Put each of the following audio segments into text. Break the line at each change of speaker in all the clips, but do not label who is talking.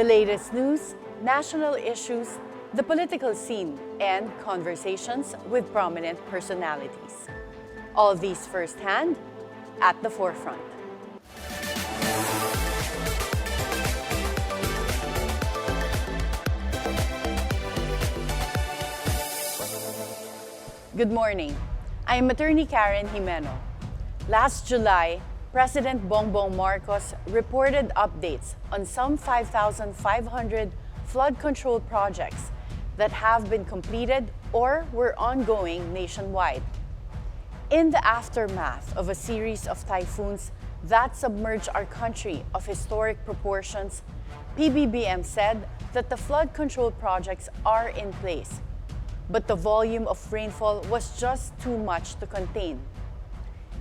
The latest news, national issues, the political scene, and conversations with prominent personalities. All these firsthand at the forefront. Good morning. I am Attorney Karen Jimeno. Last July, President Bongbong Marcos reported updates on some 5,500 flood control projects that have been completed or were ongoing nationwide. In the aftermath of a series of typhoons that submerged our country of historic proportions, PBBM said that the flood control projects are in place, but the volume of rainfall was just too much to contain.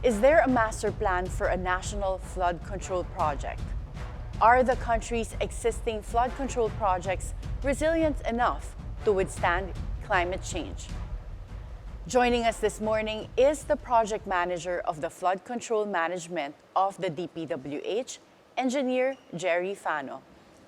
Is there a master plan for a national flood control project? Are the country's existing flood control projects resilient enough to withstand climate change? Joining us this morning is the project manager of the flood control management of the DPWH, Engineer Jerry Fano.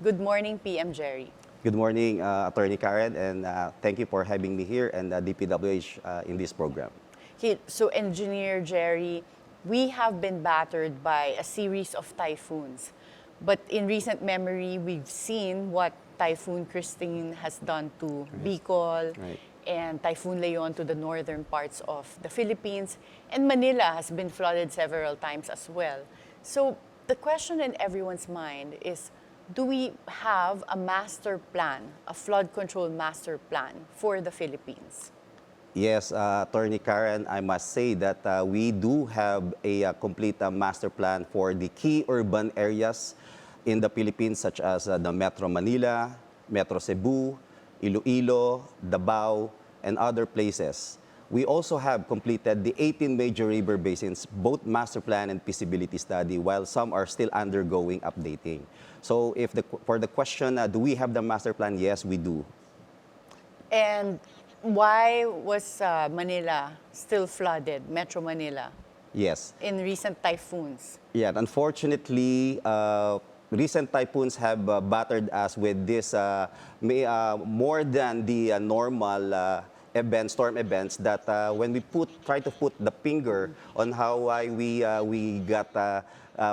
Good morning, PM Jerry.
Good morning, Attorney Karen, and thank you for having me here and DPWH in this program.
Okay, so Engineer Jerry, we have been battered by a series of typhoons. But in recent memory, we've seen what Typhoon Christine has done to Bicol, and Typhoon Leon to the northern parts of the Philippines. And Manila has been flooded several times as well. So the question in everyone's mind is, do we have a master plan, a flood control master plan for the Philippines?
Yes, Attorney Karen, I must say that we do have a complete master plan for the key urban areas in the Philippines, such as the Metro Manila, Metro Cebu, Iloilo, Davao, and other places. We also have completed the 18 major river basins, both master plan and feasibility study, while some are still undergoing updating. So for the question, do we have the master plan? Yes, we do.
And why was Manila still flooded, Metro Manila?
Yes.
In recent typhoons? Yeah,
unfortunately, recent typhoons have battered us with this more than the normal storm events that when we try to put the finger on how we got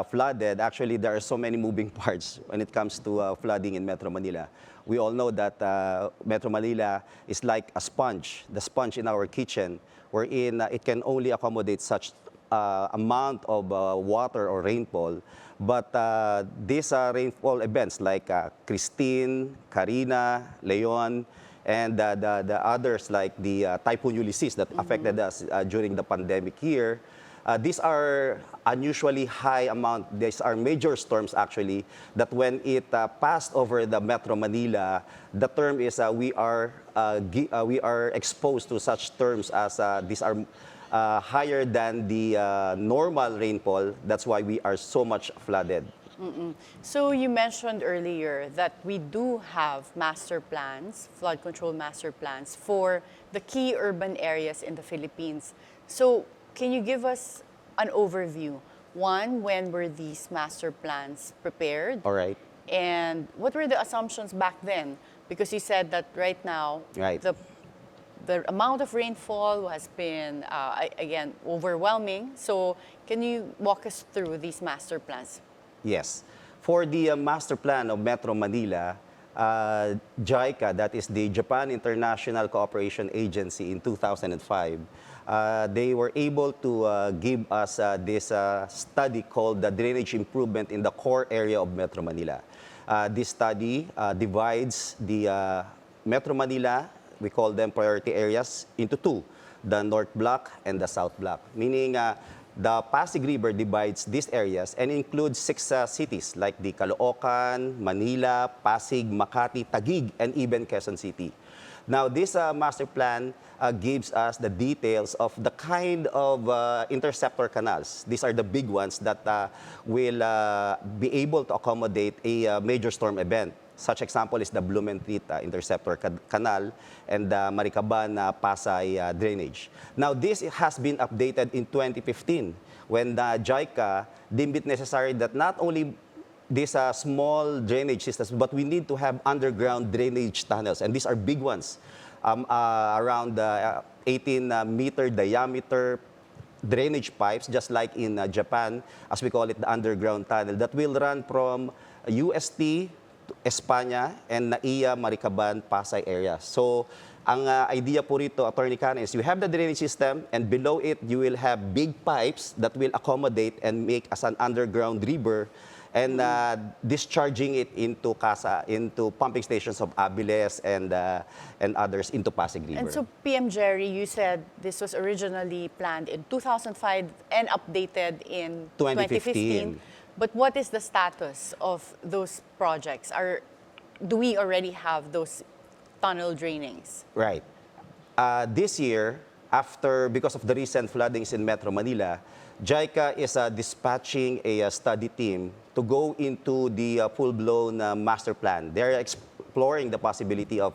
flooded, actually there are so many moving parts when it comes to flooding in Metro Manila. We all know that Metro Manila is like a sponge, the sponge in our kitchen, wherein it can only accommodate such amount of water or rainfall. But these rainfall events like Christine, Karina, Leon, and the others like the Typhoon Ulysses that affected us during the pandemic year, these are unusually high amount. These are major storms actually, that when it passed over the Metro Manila, the term is we are exposed to such terms as these are higher than the normal rainfall. That's why we are so much flooded.
So you mentioned earlier that we do have master plans, flood control master plans for the key urban areas in the Philippines. So can you give us an overview? One, when were these master plans prepared?
All right.
And what were the assumptions back then? Because you said that right now, the amount of rainfall has been, again, overwhelming. So can you walk us through these master plans?
Yes. For the master plan of Metro Manila, JICA, that is the Japan International Cooperation Agency in 2005, they were able to give us this study called the Drainage Improvement in the Core Area of Metro Manila. This study divides the Metro Manila, we call them priority areas, into two, the North Block and the South Block, meaning the Pasig River divides these areas and includes 6 cities like the Caloocan, Manila, Pasig, Makati, Taguig, and even Quezon City. Now, this master plan gives us the details of the kind of interceptor canals. These are the big ones that will be able to accommodate a major storm event. Such example is the Blumentritt Interceptor Canal and the Maricaban-Pasay drainage. Now, this has been updated in 2015 when the JICA deemed it necessary that not only these small drainage systems, but we need to have underground drainage tunnels, and these are big ones, around 18-meter diameter drainage pipes, just like in Japan, as we call it, the underground tunnel, that will run from UST, Espanya, and Naiya, Maricaban, Pasay area. So, ang idea po rito, Attorney Karen, is you have the drainage system, and below it, you will have big pipes that will accommodate and make as an underground river, and discharging it into pumping stations of Abiles and others into Pasig River.
And so, PM Jerry, you said this was originally planned in 2005 and updated in 2015. But what is the status of those projects? Do we already have those tunnel drainings?
Right. This year, because of the recent floodings in Metro Manila, JICA is dispatching a study team to go into the full-blown master plan. They're exploring the possibility of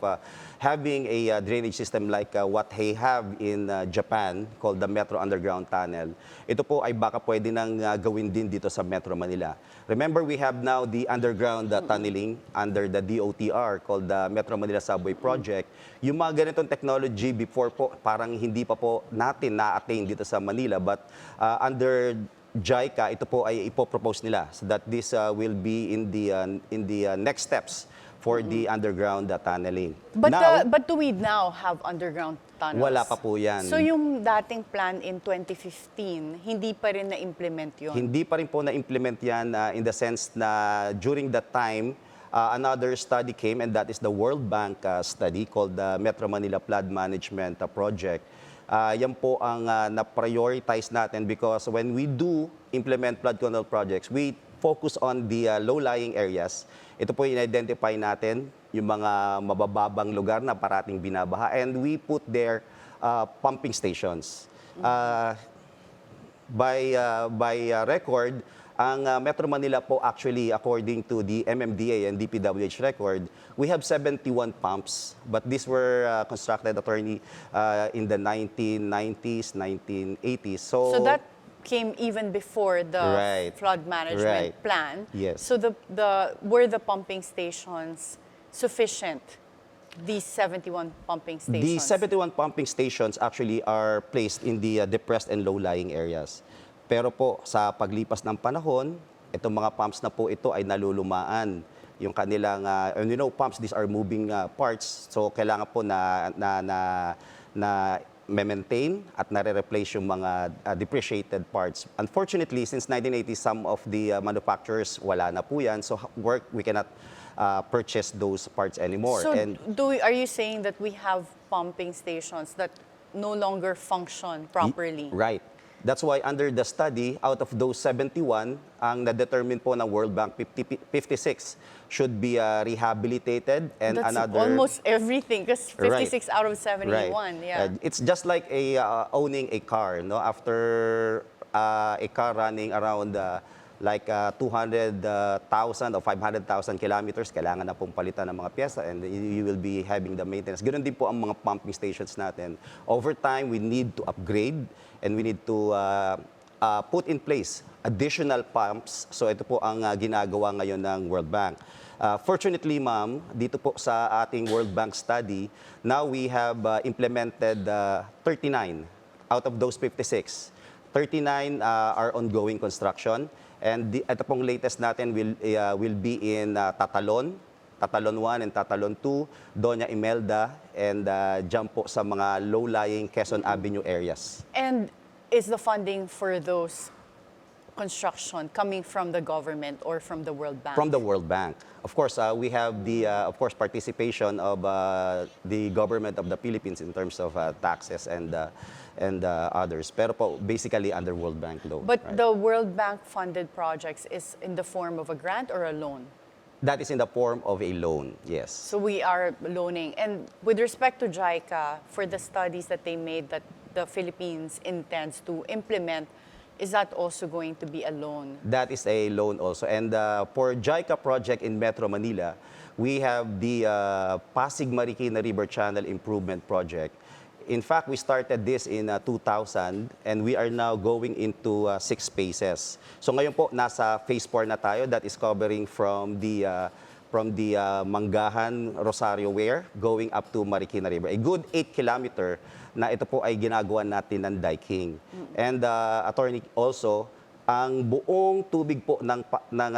having a drainage system like what they have in Japan, called the Metro Underground Tunnel. Ito po ay baka pwede nang gawin din dito sa Metro Manila. Remember, we have now the underground tunneling under the DOTR called the Metro Manila Subway Project. Yung mga ganitong technology before po, parang hindi pa po natin na-attain dito sa Manila, but under JICA, ito po ay ipopropose nila, so that this will be in the next steps for the underground tunneling.
But,
now,
but do we now have underground tunnels?
Wala pa po yan.
So yung dating plan in 2015, hindi pa rin na-implement yun?
Hindi pa rin po na-implement yan in the sense na during that time, another study came, and that is the World Bank study called the Metro Manila Flood Management Project. Yan po ang na-prioritize natin, because when we do implement flood control projects, we focus on the low-lying areas. Ito po in-identify natin, yung mga mabababang lugar na parating binabaha, and we put there pumping stations. By record, ang Metro Manila po actually, according to the MMDA and DPWH record, we have 71 pumps, but these were constructed, Attorney, in the 1990s, 1980s. So
that came even before the flood management plan.
Yes.
So were the pumping stations sufficient? These 71 pumping stations?
The 71 pumping stations actually are placed in the depressed and low-lying areas. Pero po, sa paglipas ng panahon, itong mga pumps na po ito ay nalulumaan. Yung kanilang, pumps, these are moving parts. So, kailangan po na maintain at nare-replace yung mga depreciated parts. Unfortunately, since 1980, some of the manufacturers, wala na po yan. So, we cannot purchase those parts anymore.
So, are you saying that we have pumping stations that no longer function properly?
Right. That's why under the study, out of those 71, ang na-determine po ng World Bank, 56 should be rehabilitated, and
that's
another...
almost everything, because 56 out of 71, yeah.
It's just like owning a car, no? After a car running around 200,000 or 500,000 kilometers, kailangan na pong palitan ng mga pyesa, and you will be having the maintenance. Ganoon din po ang mga pumping stations natin. Over time, we need to upgrade, and we need to put in place additional pumps. So ito po ang ginagawa ngayon ng World Bank. Fortunately, ma'am, dito po sa ating World Bank study, now we have implemented 39 out of those 56. 39 are ongoing construction. And ito pong latest natin will be in Tatalon 1 and Tatalon 2, Doña Imelda, and dyan po sa mga low-lying Quezon Avenue areas.
And is the funding for those construction coming from the government or from the World Bank?
From the World Bank. Of course, we have the participation of the government of the Philippines in terms of taxes and others. Pero po, basically under World Bank loan.
But the World Bank funded projects is in the form of a grant or a loan?
That is in the form of a loan, yes.
So we are loaning. And with respect to JICA, for the studies that they made that the Philippines intends to implement, is that also going to be a loan?
That is a loan also. And for JICA project in Metro Manila, we have the Pasig Marikina River Channel Improvement Project. In fact, we started this in 2000 and we are now going into 6 phases. So ngayon po, nasa phase 4 na tayo that is covering from the Manggahan, Rosario Weir going up to Marikina River. A good 8 kilometer na ito po ay ginagawa natin ng diking. And Attorney, also, ang buong tubig po ng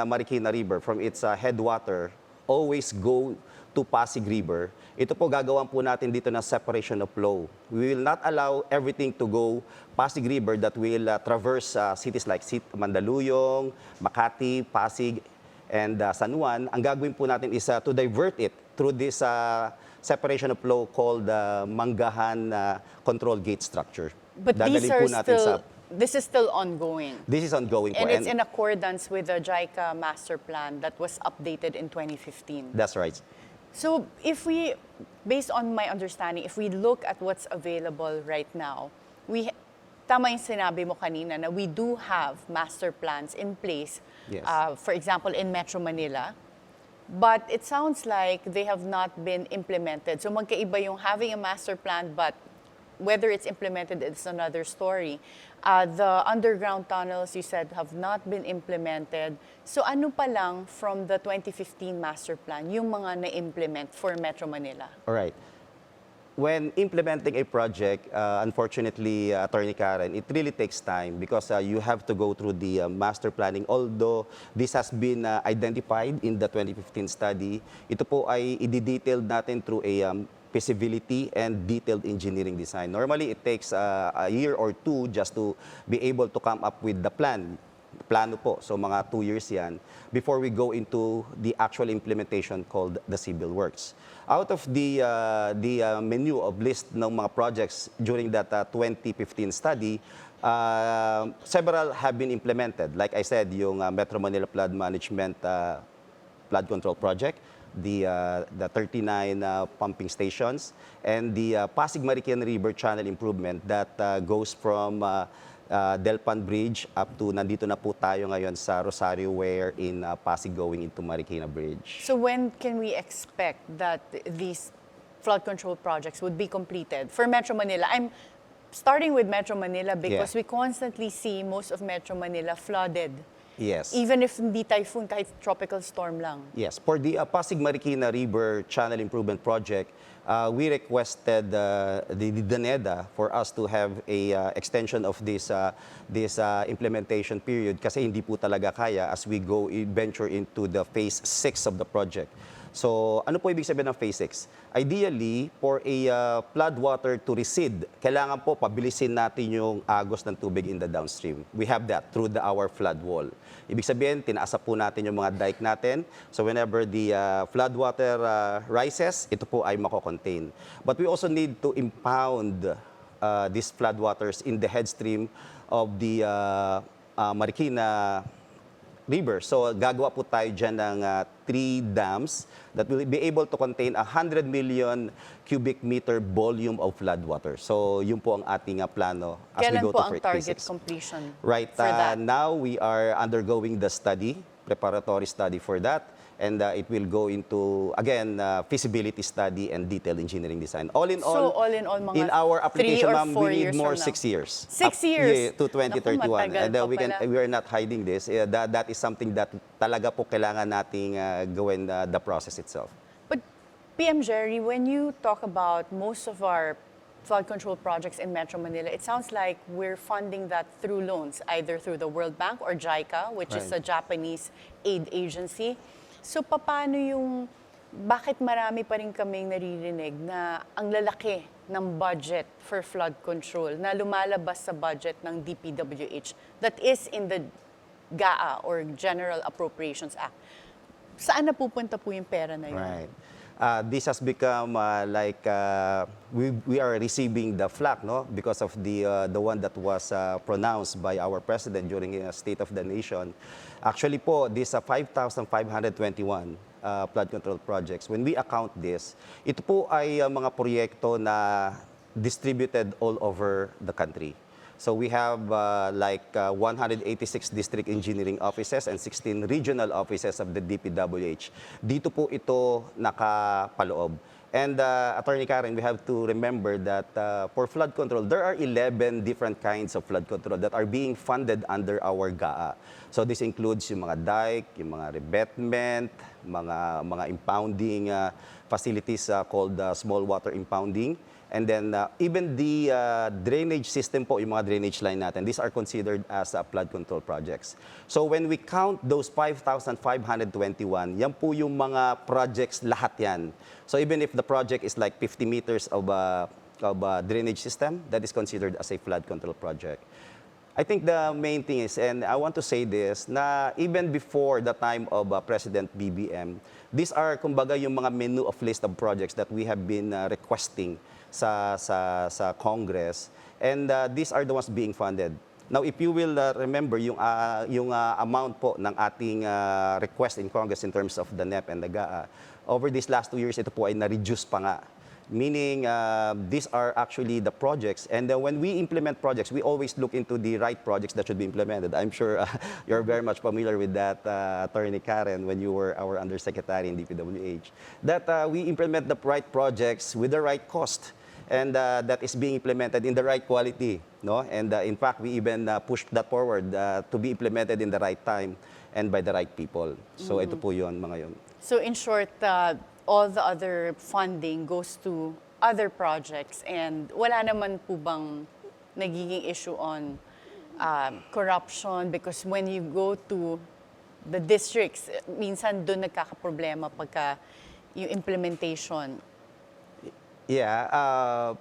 Marikina River from its headwater always go to Pasig River. Ito po gagawin po natin dito na separation of flow. We will not allow everything to go Pasig River that will traverse cities like Mandaluyong, Makati, Pasig, and San Juan. Ang gagawin po natin is to divert it through this separation of flow called Manggahan Control Gate Structure.
But these are still, this is still ongoing.
This is ongoing
and
po.
It's in accordance with the JICA master plan that was updated in 2015.
That's right.
So if we, based on my understanding, if we look at what's available right now, tama yung sinabi mo kanina na we do have master plans in place,
Yes.
For example, in Metro Manila, but it sounds like they have not been implemented. So magkaiba yung having a master plan, but whether it's implemented is another story. The underground tunnels, you said, have not been implemented. So ano pa lang from the 2015 master plan, yung mga na-implement for Metro Manila?
All right. When implementing a project, unfortunately, Attorney Karen, it really takes time because you have to go through the master planning. Although this has been identified in the 2015 study, ito po ay i-detail natin through a feasibility and detailed engineering design. Normally, it takes a year or two just to be able to come up with the plan. Plano po, so mga 2 years yan, before we go into the actual implementation called the civil works. Out of the menu of list ng mga projects during that 2015 study, several have been implemented. Like I said, yung Metro Manila Flood Management Flood Control Project, the 39 pumping stations, and the Pasig Marikina River Channel Improvement that goes from Delpan Bridge up to nandito na po tayo ngayon sa Rosario Weir in Pasig going into Marikina Bridge.
So when can we expect that these flood control projects would be completed for Metro Manila? I'm starting with Metro Manila because we constantly see most of Metro Manila flooded.
Yes.
Even if hindi typhoon, kahit tropical storm lang.
Yes. For the Pasig Marikina River Channel Improvement Project, we requested the NEDA for us to have a extension of this implementation period kasi hindi po talaga kaya as we venture into the phase 6 of the project. So, ano po ibig sabihin ng phase 6? Ideally, for a flood water to recede, kailangan po pabilisin natin yung agos ng tubig in the downstream. We have that through our flood wall. Ibig sabihin, tinaasa po natin yung mga dike natin. So, whenever the flood water rises, ito po ay mako-contain. But we also need to impound these flood waters in the headstream of the Marikina River. So, gagawa po tayo dyan ng 3 dams that will be able to contain 100 million cubic meter volume of flood water. So, yun po ang ating plano as we go to
Kailan po ang target
phases.
completion
Right,
for that?
now we are undergoing the study, preparatory study for that. And it will go into, again, feasibility study and detailed engineering design. All in all,
mga
in our
3
application,
or
ma'am,
4
we need
years
more
from
6
now.
years.
6 years?
To 2031.
Naku, matagal
And
pa pala.
we are not hiding this. That is something that talaga po kailangan nating gawin the process itself.
But PM Jerry, when you talk about most of our flood control projects in Metro Manila, it sounds like we're funding that through loans, either through the World Bank or JICA, which is a Japanese aid agency. So paano bakit marami pa rin kaming naririnig na ang lalaki ng budget for flood control na lumalabas sa budget ng DPWH that is in the GAA or General Appropriations Act? Saan napupunta po yung pera na yun?
Right. This has become we are receiving the flack, no, because of the one that was pronounced by our president during a State of the Nation. Actually po, this 5,521 flood control projects. When we account this, ito po ay mga proyekto na distributed all over the country. So we have 186 district engineering offices and 16 regional offices of the DPWH. Dito po ito nakapaloob. And Attorney Karen, we have to remember that for flood control, there are 11 different kinds of flood control that are being funded under our GAA. So this includes yung mga dike, yung mga revetment, mga impounding facilities called small water impounding. And then even the drainage system po, yung mga drainage line natin, these are considered as flood control projects. So when we count those 5,521, yan po yung mga projects lahat yan. So even if the project is like 50 meters of drainage system, that is considered as a flood control project. I think the main thing is, and I want to say this, na even before the time of President BBM, these are, kumbaga, yung mga menu of list of projects that we have been requesting sa Congress, and these are the ones being funded. Now, if you will remember yung amount po ng ating request in Congress in terms of the NEP and the GAA, over these last 2 years, ito po ay na-reduce pa nga. Meaning, these are actually the projects. And when we implement projects, we always look into the right projects that should be implemented. I'm sure you're very much familiar with that, Attorney Karen, when you were our Undersecretary in DPWH, that we implement the right projects with the right cost. And that is being implemented in the right quality. No? And in fact, we even pushed that forward to be implemented in the right time and by the right people. So ito po yun, mga yun.
So in short, all the other funding goes to other projects, and wala naman po bang nagiging issue on corruption? Because when you go to the districts, minsan doon nagkakaproblema pagka yung implementation.
Yeah,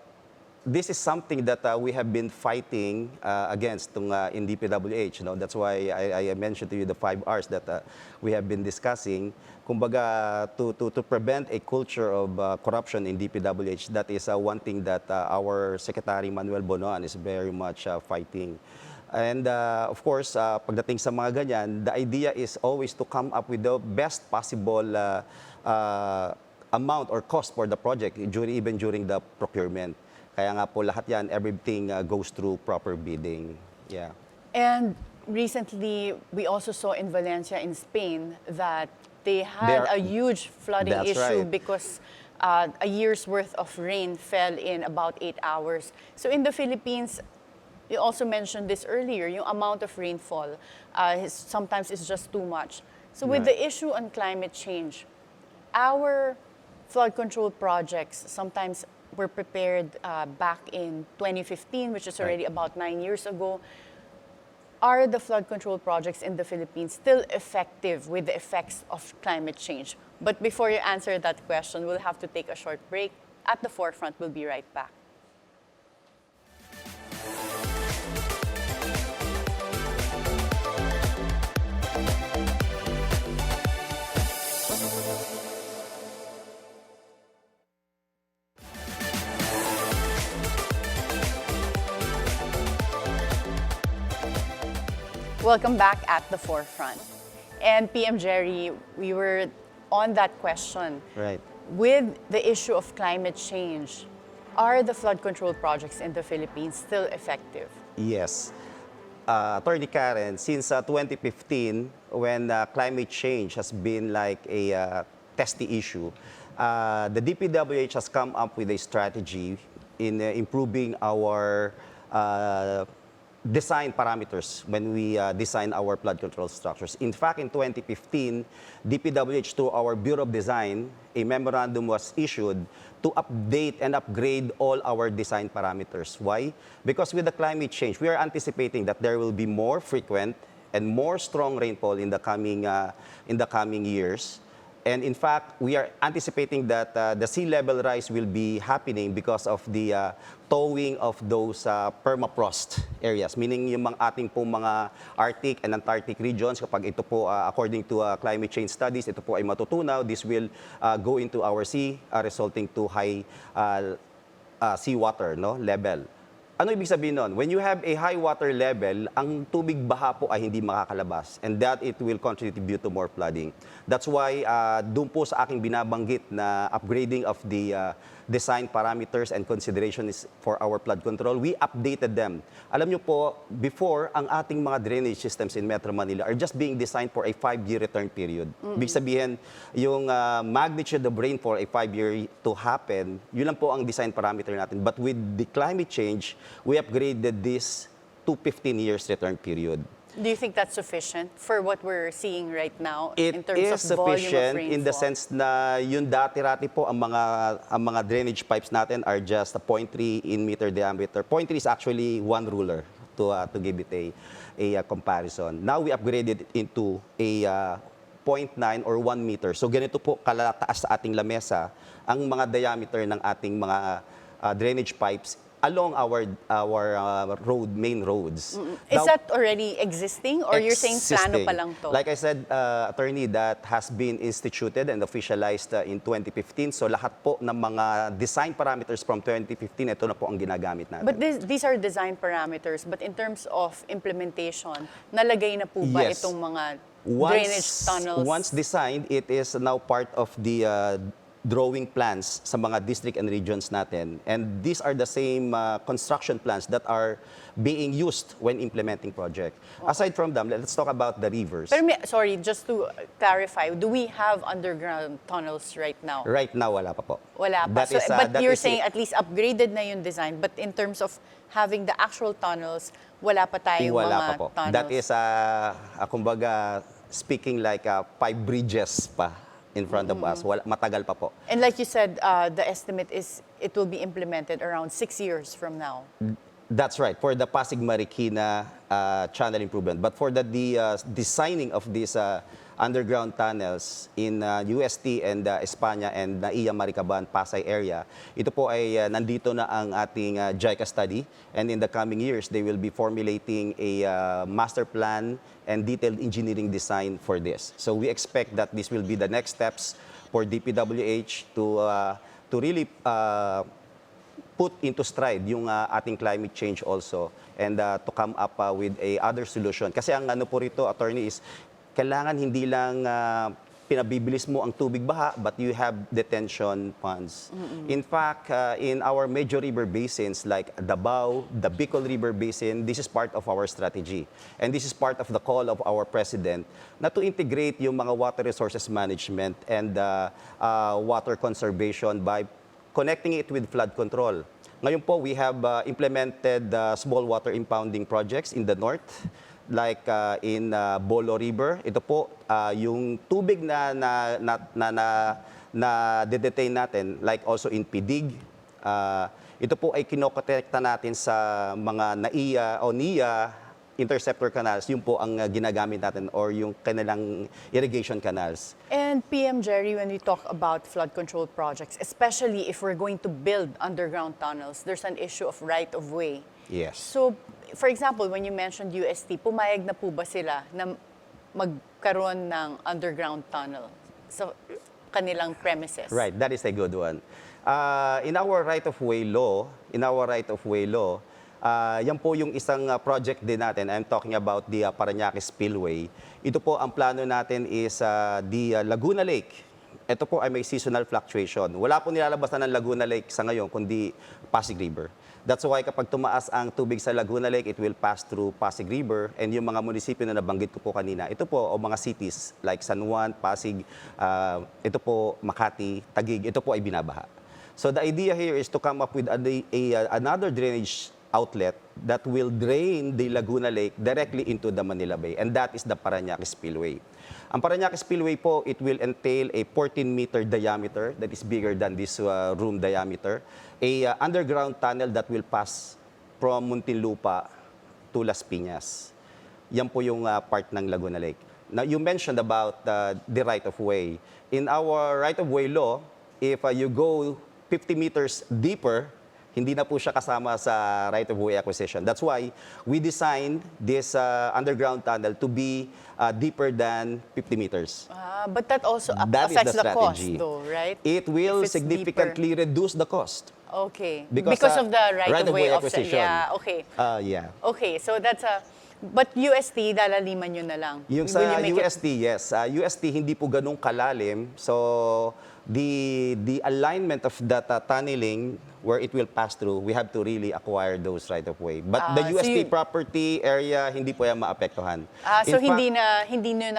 this is something that we have been fighting against in DPWH. You know? That's why I mentioned to you the 5 Rs that we have been discussing. Kumbaga, to prevent a culture of corruption in DPWH, that is one thing that our Secretary Manuel Bonoan is very much fighting. And of course, pagdating sa mga ganyan, the idea is always to come up with the best possible amount or cost for the project, even during the procurement. Kaya nga po lahat yan, everything goes through proper bidding. Yeah.
And recently, we also saw in Valencia in Spain that they had a huge flooding issue because a year's worth of rain fell in about 8 hours. So in the Philippines, you also mentioned this earlier, yung amount of rainfall sometimes is just too much. So with the issue on climate change, our flood control projects sometimes were prepared back in 2015, which is already about 9 years ago. Are the flood control projects in the Philippines still effective with the effects of climate change? But before you answer that question, we'll have to take a short break. At the forefront, we'll be right back. Welcome back at the forefront. And PM Jerry, we were on that question.
Right.
With the issue of climate change, are the flood control projects in the Philippines still effective?
Yes. Attorney Karen, since 2015, when climate change has been like a testy issue, the DPWH has come up with a strategy in improving our design parameters when we design our flood control structures. In fact, in 2015, DPWH, through our Bureau of Design, a memorandum was issued to update and upgrade all our design parameters. Why? Because with the climate change, we are anticipating that there will be more frequent and more strong rainfall in the coming years. And in fact, we are anticipating that the sea level rise will be happening because of the thawing of those permafrost areas, meaning yung mga ating po mga Arctic and Antarctic regions, kapag ito po, according to climate change studies, ito po ay matutunaw, this will go into our sea, resulting to high seawater level. Ano ibig sabihin nun? When you have a high water level, ang tubig baha po ay hindi makakalabas. And that it will contribute to more flooding. That's why doon po sa aking binabanggit na upgrading of the design parameters and considerations for our flood control, we updated them. Alam nyo po, before, ang ating mga drainage systems in Metro Manila are just being designed for a 5-year return period. Ibig sabihin, yung magnitude of rainfall, a 5-year to happen, yun lang po ang design parameter natin. But with the climate change, we upgraded this to 15 years return period.
Do you think that's sufficient for what we're seeing right now in
It
terms
is
of volume of
sufficient
rainfall?
in the sense na yung dati-rati po ang mga drainage pipes natin are just a 0.3 in meter diameter. 0.3 is actually one ruler to give it a comparison. Now we upgraded it into a 0.9 or 1 meter. So ganito po kalataas sa ating lamesa ang mga diameter ng ating mga drainage pipes along our main roads.
Is
Now,
that already existing or you're saying plano pa lang to?
Like I said, attorney, that has been instituted and officialized in 2015. So lahat po ng mga design parameters from 2015, ito na po ang ginagamit natin.
But these are design parameters. But in terms of implementation, nalagay na po ba
Yes.
itong mga drainage tunnels?
Once designed, it is now part of the drawing plans sa mga district and regions natin. And these are the same construction plans that are being used when implementing project. Aside from them, let's talk about the rivers.
Pero sorry, just to clarify, do we have underground tunnels right now?
Right now, wala pa po.
Wala pa. So, but
that
you're
is
saying at least upgraded na yung design. But in terms of having the actual tunnels, wala pa tayong
Wala
mga
pa po.
tunnels.
That is, kumbaga, speaking like 5 bridges pa in front of us. Matagal pa po.
And like you said, the estimate is it will be implemented around 6 years from now.
That's right, for the Pasig Marikina channel improvement. But for the designing of these underground tunnels in UST and Espanya and Naiya, Maricaban, Pasay area, ito po ay nandito na ang ating JICA study. And in the coming years, they will be formulating a master plan and detailed engineering design for this. So we expect that this will be the next steps for DPWH to really put into stride yung ating climate change also and to come up with a other solution. Kasi ang ano po rito, attorney, is kailangan hindi lang pinabibilis mo ang tubig baha, but you have detention ponds. In fact, in our major river basins like Davao, the Bicol River Basin, this is part of our strategy. And this is part of the call of our President na to integrate yung mga water resources management and water conservation by connecting it with flood control. Ngayon po, we have implemented small water impounding projects in the north, like in Bolo River. Ito po, yung tubig na dedetain natin, like also in Pidig. Ito po ay kinokotekta natin sa mga NAIA o NIA interceptor canals. Yun po ang ginagamit natin or yung kanilang irrigation canals.
And PM Jerry, when we talk about flood control projects, especially if we're going to build underground tunnels, there's an issue of right-of-way.
Yes.
So, for example, when you mentioned UST, pumayag na po ba sila na magkaroon ng underground tunnel sa kanilang premises?
Right, that is a good one. In our right-of-way law, yan po yung isang project din natin. I'm talking about the Parañaque Spillway. Ito po, ang plano natin is the Laguna Lake. Ito po ay may seasonal fluctuation. Wala po nilalabas na ng Laguna Lake sa ngayon, kundi Pasig River. That's why kapag tumaas ang tubig sa Laguna Lake, it will pass through Pasig River. And yung mga munisipyo na nabanggit ko po kanina, ito po, o mga cities like San Juan, Pasig, ito po, Makati, Taguig, ito po ay binabaha. So the idea here is to come up with another drainage outlet that will drain the Laguna Lake directly into the Manila Bay. And that is the Parañaque Spillway. Ang Parañaque Spillway po, it will entail a 14-meter diameter that is bigger than this room diameter. A underground tunnel that will pass from Muntinlupa to Las Piñas. Yan po yung part ng Laguna Lake. Now, you mentioned about the right-of-way. In our right-of-way law, if you go 50 meters deeper, hindi na po siya kasama sa right-of-way acquisition. That's why we designed this underground tunnel to be deeper than 50 meters.
But that also
That is
affects
the
the cost,
strategy.
though, right?
It will
If it's
significantly reduce the cost.
Okay. Because of the right-of-way offset.
acquisition.
Yeah, okay.
Yeah.
Okay, so that's a... But UST, lalaliman nyo na lang.
Yung
Will
sa
you make it-
UST, yes. UST hindi po ganung kalalim. So the alignment of that tunneling where it will pass through, we have to really acquire those right of way. But the
so
UST
you-
property area hindi po yan maapektuhan.
So
In fact,
hindi nyo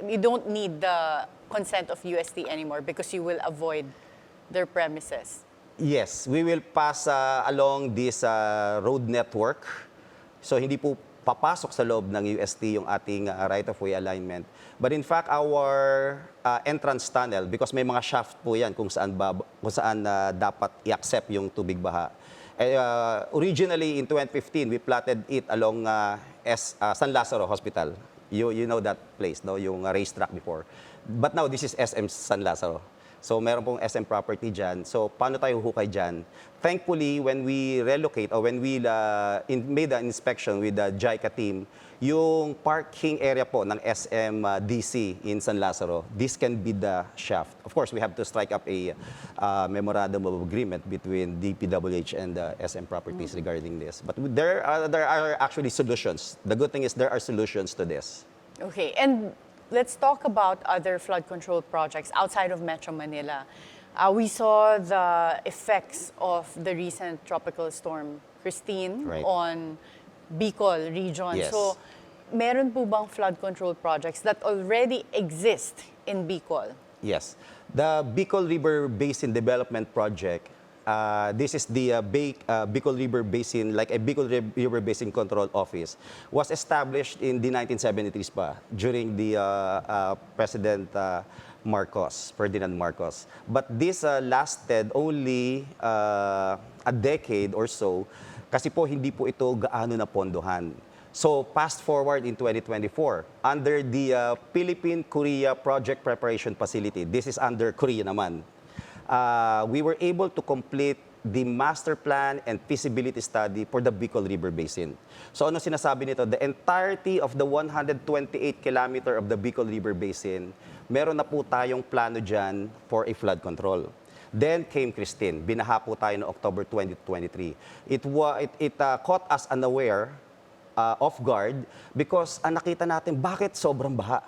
you don't need the consent of UST anymore because you will avoid their premises.
yes, we will pass along this road network. So hindi po papasok sa loob ng UST yung ating right-of-way alignment. But in fact, our entrance tunnel, because may mga shaft po yan kung saan dapat i-accept yung tubig baha. Originally, in 2015, we platted it along San Lazaro Hospital. You know that place, no? Yung racetrack before. But now, this is SM San Lazaro. So meron pong SM property dyan. So paano tayo hukay dyan? Thankfully, when we relocate or when we made an inspection with the JICA team, yung parking area po ng SM DC in San Lazaro, this can be the shaft. Of course, we have to strike up a memorandum of agreement between DPWH and SM properties regarding this. But there are actually solutions. The good thing is there are solutions to this.
Okay, and let's talk about other flood control projects outside of Metro Manila. We saw the effects of the recent tropical storm Christine
Right.
on Bicol region.
Yes.
So, meron po bang flood control projects that already exist in Bicol?
Yes. The Bicol River Basin Development Project, this is the Bicol River Basin, like a Bicol River Basin Control Office, was established in the 1973s pa, during the President Ferdinand Marcos. But this lasted only a decade or so, kasi po hindi po ito gaano na pondohan. So, fast forward in 2024, under the Philippine-Korea Project Preparation Facility, this is under Korea naman, we were able to complete the master plan and feasibility study for the Bicol River Basin. So, ano sinasabi nito? The entirety of the 128 kilometer of the Bicol River Basin, meron na po tayong plano dyan for a flood control. Then came Christine. Binaha po tayo no October 2023. It caught us unaware, off guard, because nakita natin bakit sobrang baha.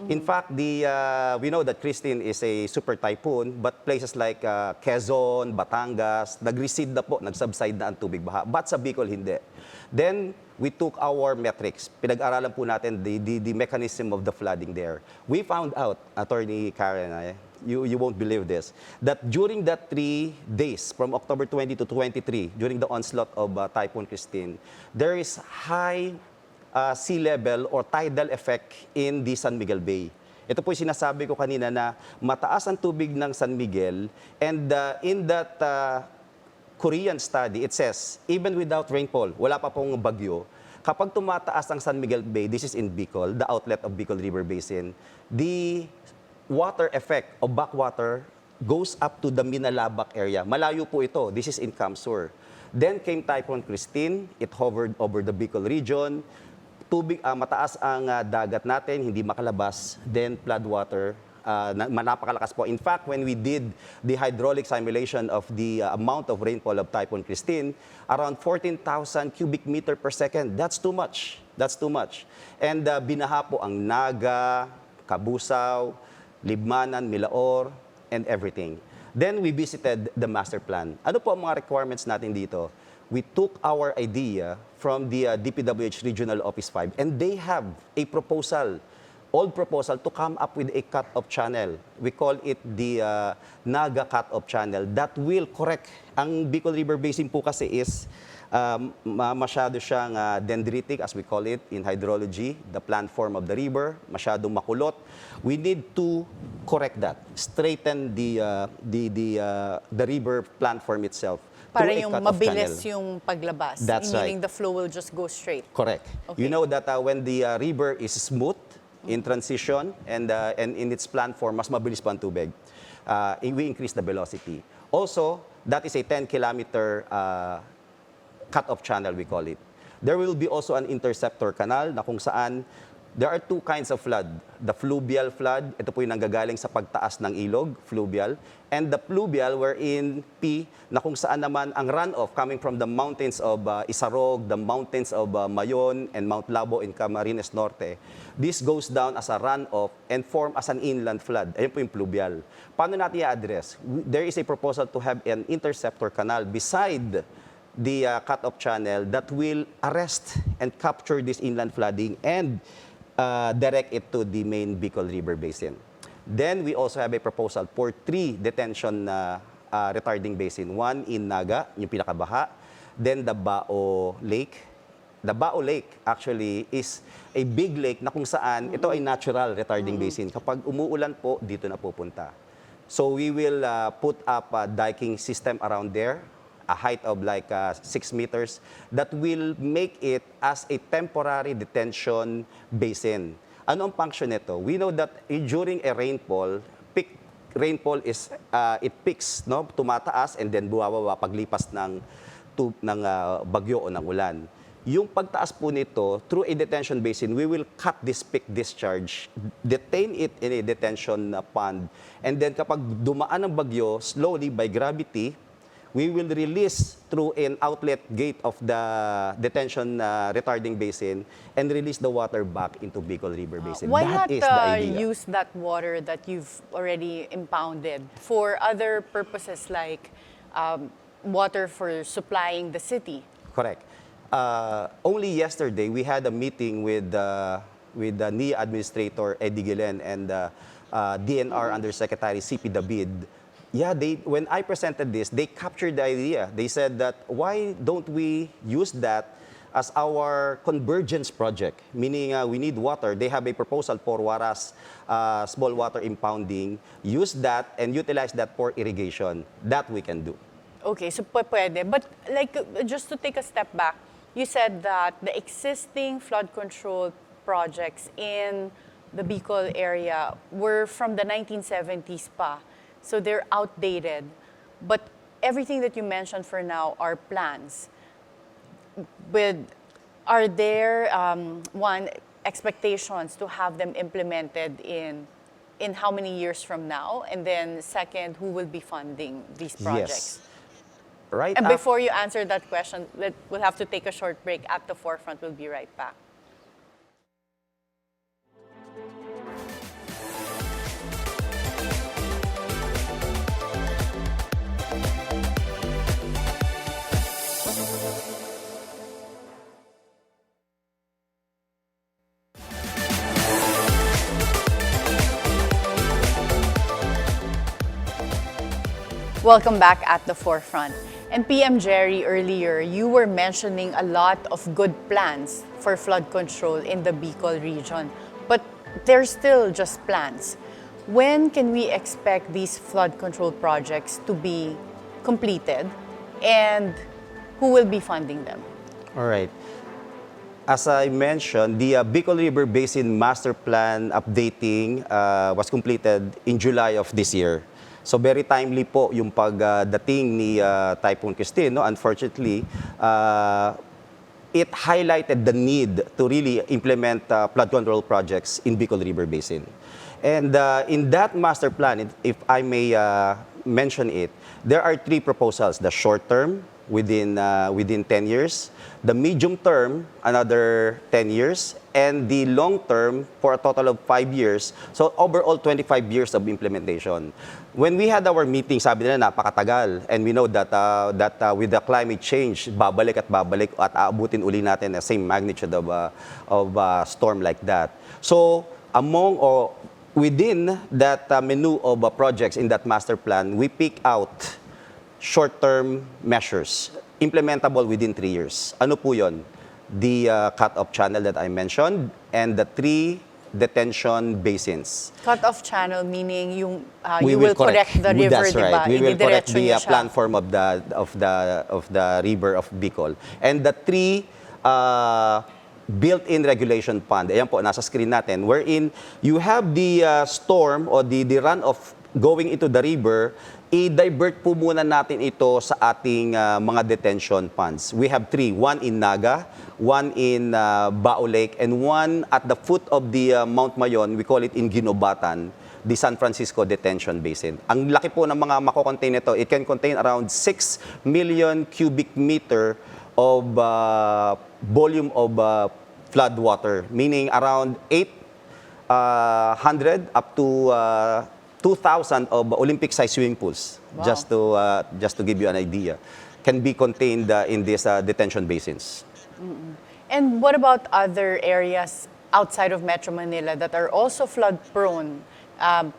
In fact, we know that Christine is a super typhoon, but places like Quezon, Batangas, nag-recede na po, nag-subside na ang tubig baha. But sa Bicol, hindi. Then, we took our metrics. Pinag-aralan po natin the mechanism of the flooding there. We found out, Attorney Karen, you won't believe this, that during that 3 days, from October 20 to 23, during the onslaught of Typhoon Christine, there is high sea level or tidal effect in the San Miguel Bay. Ito po yung sinasabi ko kanina na mataas ang tubig ng San Miguel, and in that Korean study, it says, even without rainfall, wala pa pong bagyo, kapag tumataas ang San Miguel Bay, this is in Bicol, the outlet of Bicol River Basin, the water effect of backwater goes up to the Minalabak area. Malayo po ito. This is in Camsur. Then came Typhoon Christine. It hovered over the Bicol region. Tubig, mataas ang dagat natin, hindi makalabas. Then floodwater, napakalakas po. In fact, when we did the hydraulic simulation of the amount of rainfall of Typhoon Christine, around 14,000 cubic meter per second. That's too much. That's too much. And binaha po ang Naga, Kabusaw, Libmanan, Milaor, and everything. Then we visited the master plan. Ano po ang mga requirements natin dito? We took our idea from the DPWH Regional Office 5, and they have a proposal, old proposal, to come up with a cut-off channel. We call it the Naga cut-off channel that will correct. Ang Bicol River Basin po kasi is masyado siyang dendritic, as we call it in hydrology, the plant form of the river, masyadong makulot. We need to correct that, straighten the river plant form itself.
Para yung mabilis yung paglabas.
That's
meaning
right.
the flow will just go straight.
Correct.
Okay.
You know that when the river is smooth in transition and in its plant form, mas mabilis pa ang tubig. We increase the velocity. Also, that is a 10-kilometer cut-off channel, we call it. There will be also an interceptor canal na kung saan There are two kinds of flood. The fluvial flood, ito po yung nanggagaling sa pagtaas ng ilog, fluvial. And the pluvial, wherein P, na kung saan naman ang runoff coming from the mountains of Isarog, the mountains of Mayon, and Mount Labo in Camarines Norte. This goes down as a runoff and form as an inland flood. Ayun po yung pluvial. Paano natin i-address? There is a proposal to have an interceptor canal beside the cut-off channel that will arrest and capture this inland flooding and direct it to the main Bicol River Basin. Then we also have a proposal for 3 detention retarding basin. One in Naga, yung pinakabaha. Then the Bao Lake. The Bao Lake actually is a big lake na kung saan ito ay natural retarding basin. Kapag umuulan po, dito na pupunta. So we will put up a diking system around there, a height of like 6 meters, that will make it as a temporary detention basin. Ano ang function nito? We know that during a rainfall, peak rainfall is, it peaks, no? Tumataas and then buwababa paglipas ng bagyo o ng ulan. Yung pagtaas po nito, through a detention basin, we will cut this peak discharge, detain it in a detention pond, and then kapag dumaan ang bagyo, slowly by gravity, we will release through an outlet gate of the detention retarding basin and release the water back into Bicol River Basin.
Why
That
not
is the idea.
use that water that you've already impounded for other purposes like water for supplying the city?
Correct. Only yesterday, we had a meeting with the NIA Administrator Eddie and DNR Undersecretary CP David. Yeah, when I presented this, they captured the idea. They said that, why don't we use that as our convergence project? Meaning we need water. They have a proposal for Waras small water impounding. Use that and utilize that for irrigation. That we can do.
Okay, so pwede. But like, just to take a step back, you said that the existing flood control projects in the Bicol area were from the 1970s pa. So they're outdated. But everything that you mentioned for now are plans. Are there, one, expectations to have them implemented in how many years from now? And then second, who will be funding these projects?
Yes. Right.
And before you answer that question, we'll have to take a short break. At the forefront, we'll be right back. Welcome back at the forefront. And PM Jerry, earlier, you were mentioning a lot of good plans for flood control in the Bicol region, but they're still just plans. When can we expect these flood control projects to be completed, and who will be funding them?
All right. As I mentioned, the Bicol River Basin Master Plan updating was completed in July of this year. So very timely po yung pagdating ni Typhoon Christine. No? Unfortunately, it highlighted the need to really implement flood control projects in Bicol River Basin. And in that master plan, if I may mention it, there are 3 proposals. The short term, within 10 years, the medium term, another 10 years, and the long term for a total of 5 years. So overall, 25 years of implementation. When we had our meeting, sabi nila napakatagal, and we know that with the climate change, babalik at aabutin uli natin the same magnitude of storm like that. So among or within that menu of projects in that master plan, we pick out short-term measures, implementable within 3 years. Ano po yun? The cut-off channel that I mentioned and the 3 detention basins.
Cut-off channel meaning you
We
will correct the river,
That's right.
diba?
We will correct
Ididiretso
the
niyo siya.
platform of the river of Bicol. And the 3 built-in regulation pond. Ayan po, nasa screen natin. Wherein you have the storm or the runoff going into the river, I-divert po muna natin ito sa ating mga detention ponds. We have 3, one in Naga, one in Bao Lake, and one at the foot of the Mount Mayon, we call it in Ginobatan, the San Francisco Detention Basin. Ang laki po ng mga mako-contain nito, it can contain around 6 million cubic meter of volume of flood water, meaning around 800 up to 2,000 of Olympic-sized swimming pools,
Wow.
just to give you an idea, can be contained in these detention basins.
And what about other areas outside of Metro Manila that are also flood-prone?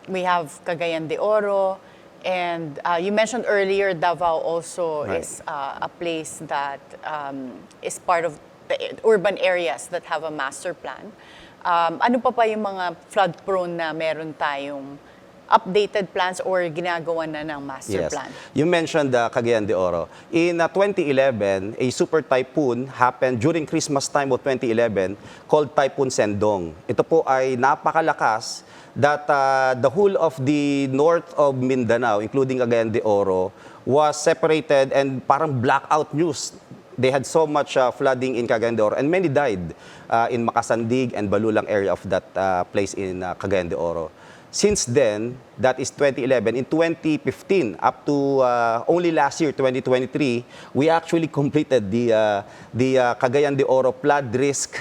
We have Cagayan de Oro, and you mentioned earlier Davao also
Right.
is a place that is part of the urban areas that have a master plan. Ano pa yung mga flood-prone na meron tayong updated plans or ginagawa na ng master
Yes.
plan?
You mentioned Cagayan de Oro. In 2011, a super typhoon happened during Christmas time of 2011 called Typhoon Sendong. Ito po ay napakalakas that the whole of the north of Mindanao, including Cagayan de Oro, was separated and parang blackout news. They had so much flooding in Cagayan de Oro and many died in Makasandig and Balulang area of that place in Cagayan de Oro. Since then, that is 2011, in 2015, up to only last year, 2023, we actually completed the Cagayan de Oro flood risk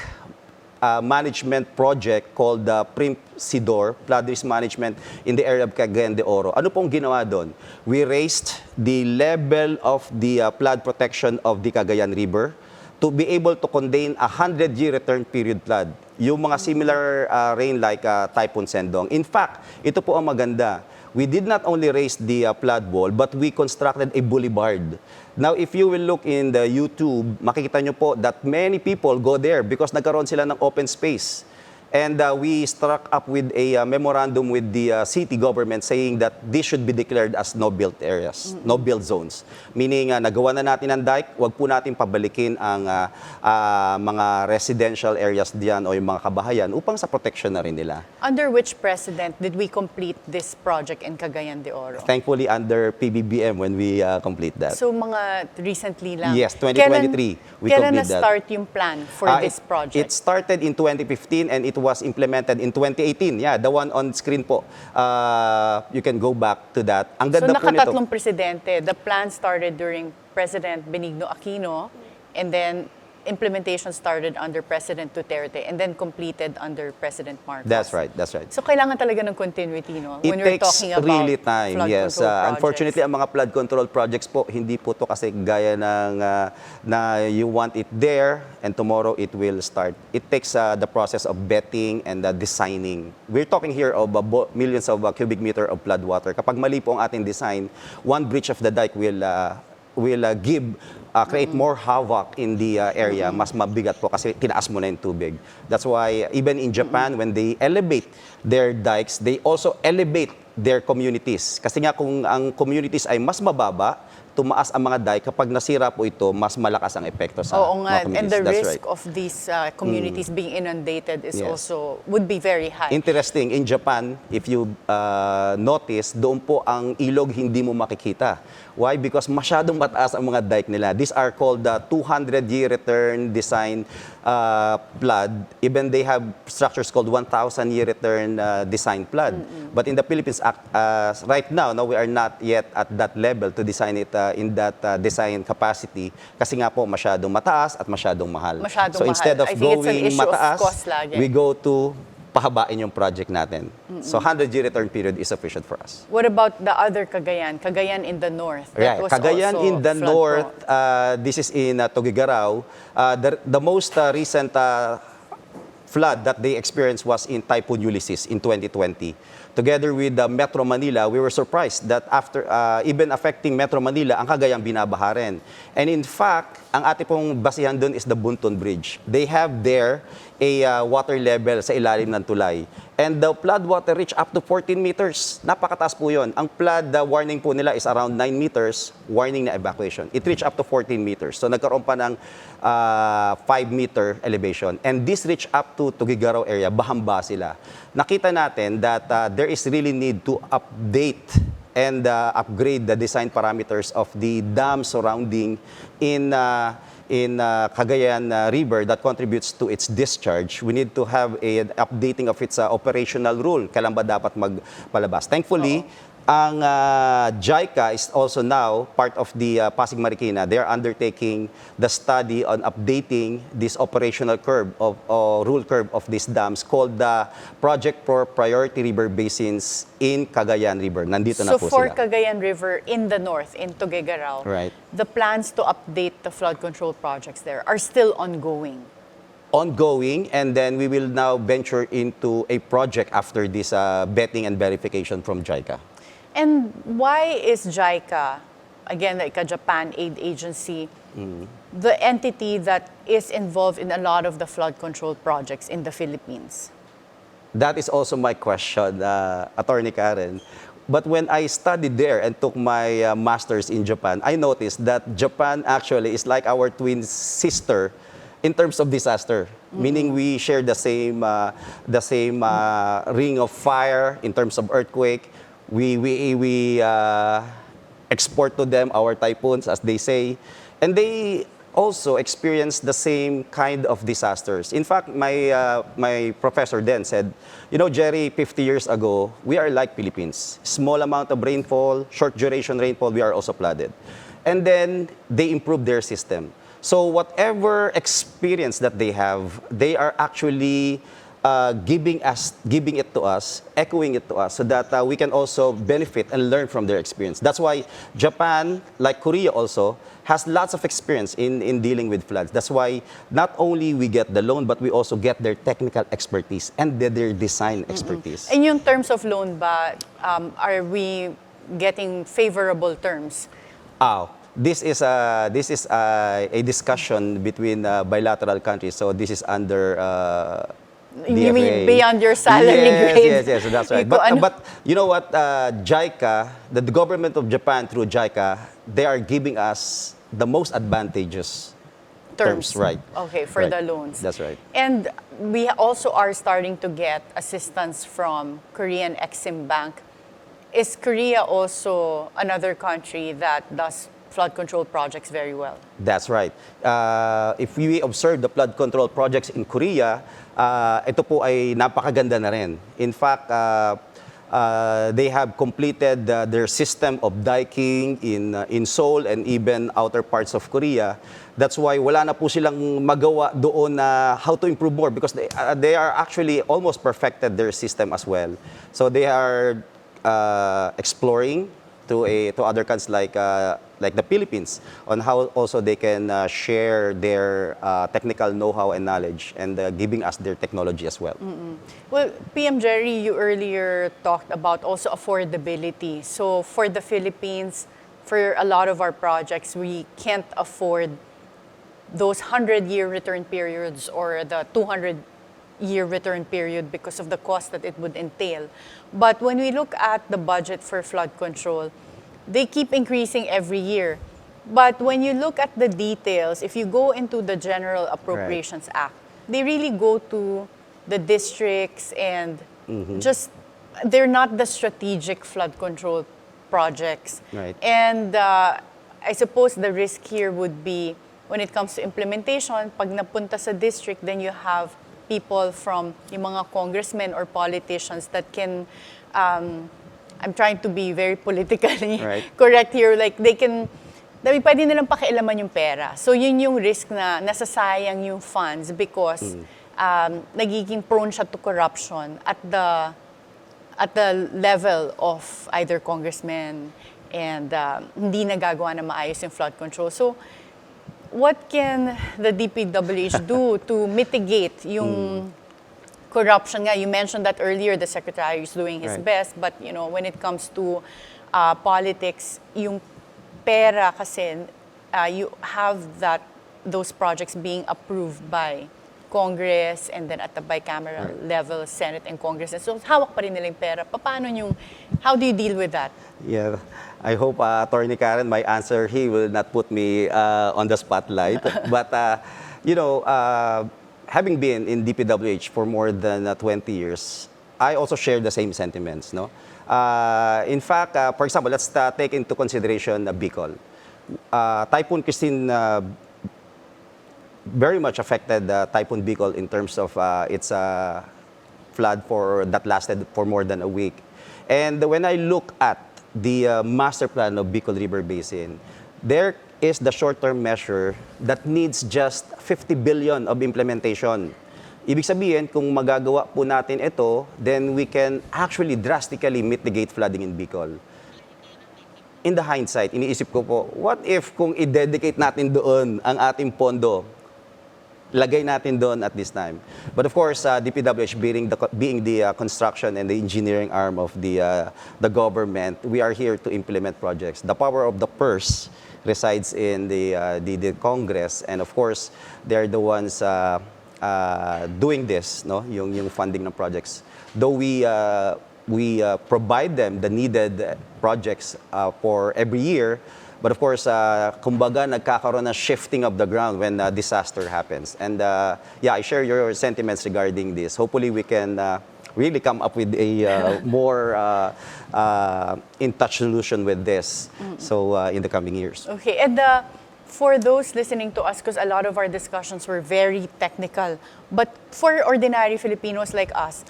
management project called the PRIMP-SIDOR, flood risk management in the area of Cagayan de Oro. Ano pong ginawa doon? We raised the level of the flood protection of the Cagayan River to be able to contain a 100-year return period flood. Yung mga similar rain like Typhoon Sendong. In fact, ito po ang maganda. We did not only raise the flood wall, but we constructed a boulevard. Now, if you will look in the YouTube, makikita nyo po that many people go there because nagkaroon sila ng open space. And we struck up with a memorandum with the city government saying that this should be declared as no-built areas, no-built zones. Meaning, nagawa na natin ang dike, wag po natin pabalikin ang mga residential areas diyan o yung mga kabahayan upang sa protection na rin nila.
Under which president did we complete this project in Cagayan de Oro?
Thankfully, under PBBM when we complete that.
So mga recently lang.
Yes, 2023, we
kailan
complete that.
na-start yung plan for this project?
It started in 2015 and it was implemented in 2018. Yeah, the one on screen po. You can go back to that. Ang
So
ganda po nito.
nakatatlong presidente. The plan started during President Benigno Aquino, and then implementation started under President Duterte, and then completed under President Marcos.
That's right, that's right.
So kailangan talaga ng continuity, no?
It
When we're
takes
talking about
really time,
flood
yes.
control projects.
Unfortunately, ang mga flood control projects po, hindi po to kasi gaya ng na you want it there and tomorrow it will start. It takes the process of vetting and designing. We're talking here of millions of cubic meter of flood water. Kapag mali po ang ating design, one breach of the dike will create more havoc in the area. Mas mabigat po kasi tinaas mo na yung tubig. That's why even in Japan, when they elevate their dikes, they also elevate their communities. Kasi nga kung ang communities ay mas mababa, tumaas ang mga dike, kapag nasira po ito, mas malakas ang epekto sa
Oo nga,
mga communities.
and the
That's
risk
right.
of these communities being inundated is
Yes.
also, would be very high.
Interesting, in Japan, if you notice, doon po ang ilog hindi mo makikita. Why? Because masyadong mataas ang mga dike nila. These are called the 200-year return design flood. Even they have structures called 1,000-year return design flood. But in the Philippines, right now, we are not yet at that level to design it in that design capacity kasi nga po masyadong mataas at masyadong mahal.
Masyadong
so
mahal.
instead of
I think it's an
going
issue of
mataas,
cost lagi.
we go to pahabain yung project natin. So 100-year return period is sufficient for us.
What about the other Cagayan? Cagayan in the north. That
Right.
was
Cagayan
also
in the
flood
north,
prone.
this is in Tuguegarao. The most recent flood that they experienced was in Typhoon Ulysses in 2020. Together with Metro Manila, we were surprised that after even affecting Metro Manila, ang Cagayan binabaha rin. And in fact, ang ating pong basihan doon is the Bunton Bridge. They have there a water level sa ilalim ng tulay. And the flood water reach up to 14 meters. Napakataas po yun. Ang flood warning po nila is around 9 meters, warning na evacuation. It reached up to 14 meters. So nagkaroon pa ng 5-meter elevation. And this reached up to Tuguegarao area, bahamba sila. Nakita natin that there is really need to update and upgrade the design parameters of the dam surrounding in Cagayan River that contributes to its discharge, we need to have an updating of its operational rule. Kailan ba dapat magpalabas? Thankfully, ang JICA is also now part of the Pasig Marikina. They are undertaking the study on updating this operational curve of rule curve of these dams called the Project for Priority River Basins in Cagayan River. Nandito na
So
po
for
sila.
Cagayan River in the north, in Tuguegarao,
Right.
the plans to update the flood control projects there are still ongoing.
Ongoing, and then we will now venture into a project after this vetting and verification from JICA.
And why is JICA, again, like a Japan aid agency, the entity that is involved in a lot of the flood control projects in the Philippines?
That is also my question, Attorney Karen. But when I studied there and took my master's in Japan, I noticed that Japan actually is like our twin sister in terms of disaster. Meaning we share the same ring of fire in terms of earthquake. We export to them our typhoons, as they say, and they also experience the same kind of disasters. In fact, my professor then said, you know, Jerry, 50 years ago, we are like Philippines. Small amount of rainfall, short duration rainfall, we are also flooded. And then they improved their system. So whatever experience that they have, they are actually giving it to us, echoing it to us, so that we can also benefit and learn from their experience. That's why Japan, like Korea also, has lots of experience in dealing with floods. That's why not only we get the loan, but we also get their technical expertise and their design expertise.
In yung terms of loan ba, are we getting favorable terms?
This is a discussion between bilateral countries. So this is under
You mean beyond your salary grade?
Yes, that's right. But you know what, JICA, the government of Japan through JICA, they are giving us the most advantageous terms, right?
Okay, for the loans.
That's right.
And we also are starting to get assistance from Korean Exim Bank. Is Korea also another country that does flood control projects very well? That's
right. If we observe the flood control projects in Korea, ito po ay napakaganda na rin. In fact, they have completed their system of diking in Seoul and even outer parts of Korea. That's why wala na po silang magawa doon na how to improve more, because they are actually almost perfected their system as well. So they are exploring to other countries like the Philippines on how also they can share their technical know-how and knowledge, and giving us their technology as well.
Well, PM Jerry, you earlier talked about also affordability. So for the Philippines, for a lot of our projects, we can't afford those 100-year return periods or the 200-year return period because of the cost that it would entail. But when we look at the budget for flood control, they keep increasing every year. But when you look at the details, if you go into the General Appropriations Act, they really go to the districts and just, they're not the strategic flood control projects.
Right.
And I suppose the risk here would be when it comes to implementation, pag napunta sa district, then you have people from yung mga congressmen or politicians that can, I'm trying to be very politically correct here, like they can, pwede nilang pakialaman yung pera. So yun yung risk na nasasayang yung funds because nagiging prone siya to corruption at the level of either congressmen and hindi nagagawa na maayos yung flood control. So what can the DPWH do to mitigate yung corruption nga? You mentioned that earlier, the secretary is doing his best, but you know, when it comes to politics, yung pera kasi, you have those projects being approved by Congress and then at the bicameral level, Senate and Congress. And so hawak pa rin nila yung pera. Paano how do you deal with that?
Yeah, I hope Attorney Karen, my answer, he will not put me on the spotlight. But, you know, having been in DPWH for more than 20 years, I also share the same sentiments. No? In fact, for example, let's take into consideration Bicol. Typhoon Christine very much affected Typhoon Bicol in terms of its flood that lasted for more than a week. And when I look at the master plan of Bicol River Basin, there is the short-term measure that needs just 50 billion of implementation. Ibig sabihin, kung magagawa po natin ito, then we can actually drastically mitigate flooding in Bicol. In the hindsight, iniisip ko po, what if kung i-dedicate natin doon ang ating pondo, lagay natin doon at this time. But of course, DPWH being the construction and the engineering arm of the government, we are here to implement projects. The power of the purse resides in the Congress, and of course, they're the ones doing this, no? Yung funding ng projects. Though we provide them the needed projects for every year, but of course, kumbaga nagkakaroon na shifting of the ground when disaster happens. And yeah, I share your sentiments regarding this. Hopefully, we can really come up with a more in-touch solution with this. So in the coming years.
Okay, and for those listening to us, because a lot of our discussions were very technical, but for ordinary Filipinos like us,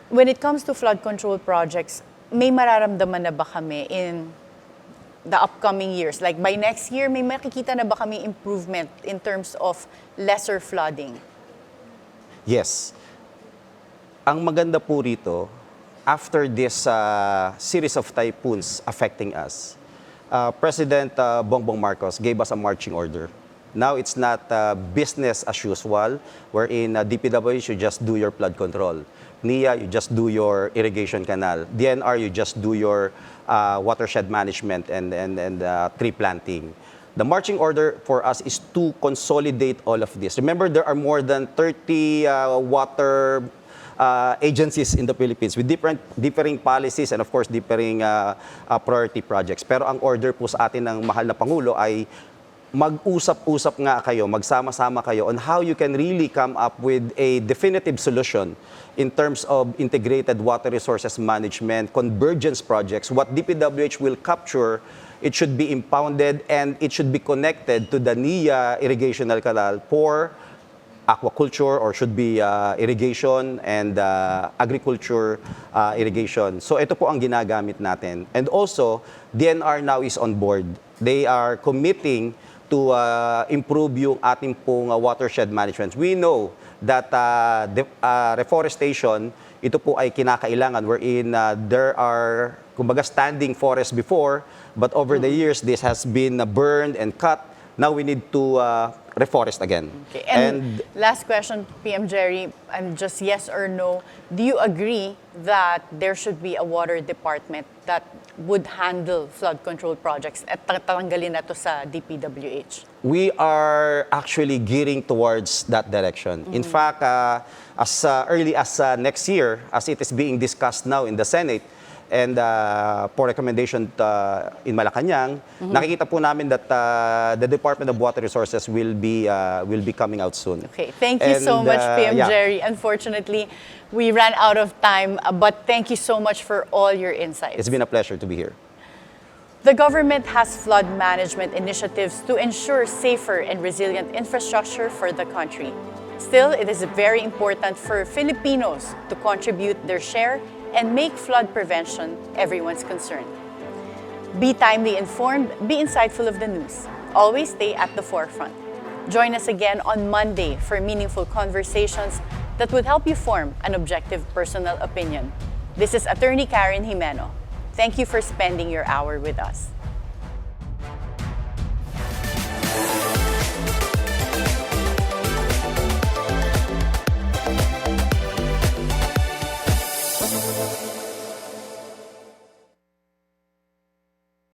when it comes to flood control projects, may mararamdaman na ba kami in the upcoming years? Like by next year, may makikita na ba kami improvement in terms of lesser flooding?
Yes. Ang maganda po rito, after this series of typhoons affecting us, President Bongbong Marcos gave us a marching order. Now it's not business as usual, wherein DPWH, you just do your flood control. NIA, you just do your irrigation canal. DNR, you just do your watershed management and tree planting. The marching order for us is to consolidate all of this. Remember, there are more than 30 water agencies in the Philippines with differing policies and of course differing priority projects. Pero ang order po sa atin ng mahal na Pangulo ay mag-usap-usap nga kayo, magsama-sama kayo on how you can really come up with a definitive solution in terms of integrated water resources management, convergence projects. What DPWH will capture, it should be impounded and it should be connected to the NIA irrigational canal for aquaculture, or should be irrigation and agriculture irrigation. So ito po ang ginagamit natin. And also, DNR now is on board. They are committing to improve yung ating pong watershed management. We know that reforestation, ito po ay kinakailangan wherein there are, kumbaga, standing forests before, but over the years, this has been burned and cut. Now we need to reforest again.
Okay. And last question, PM Jerry, and just yes or no, do you agree that there should be a water department that would handle flood control projects at tatanggalin na to sa DPWH?
We are actually gearing towards that direction. In fact, as early as next year, as it is being discussed now in the Senate, and for recommendation in Malacanang, nakikita po namin that the Department of Water Resources will be coming out soon.
Okay, thank you so much, PM Jerry. Unfortunately, we ran out of time, but thank you so much for all your insights.
It's been a pleasure to be here.
The government has flood management initiatives to ensure safer and resilient infrastructure for the country. Still, it is very important for Filipinos to contribute their share and make flood prevention everyone's concern. Be timely informed, be insightful of the news. Always stay at the forefront. Join us again on Monday for meaningful conversations that would help you form an objective personal opinion. This is Attorney Karen Jimeno. Thank you for spending your hour with us.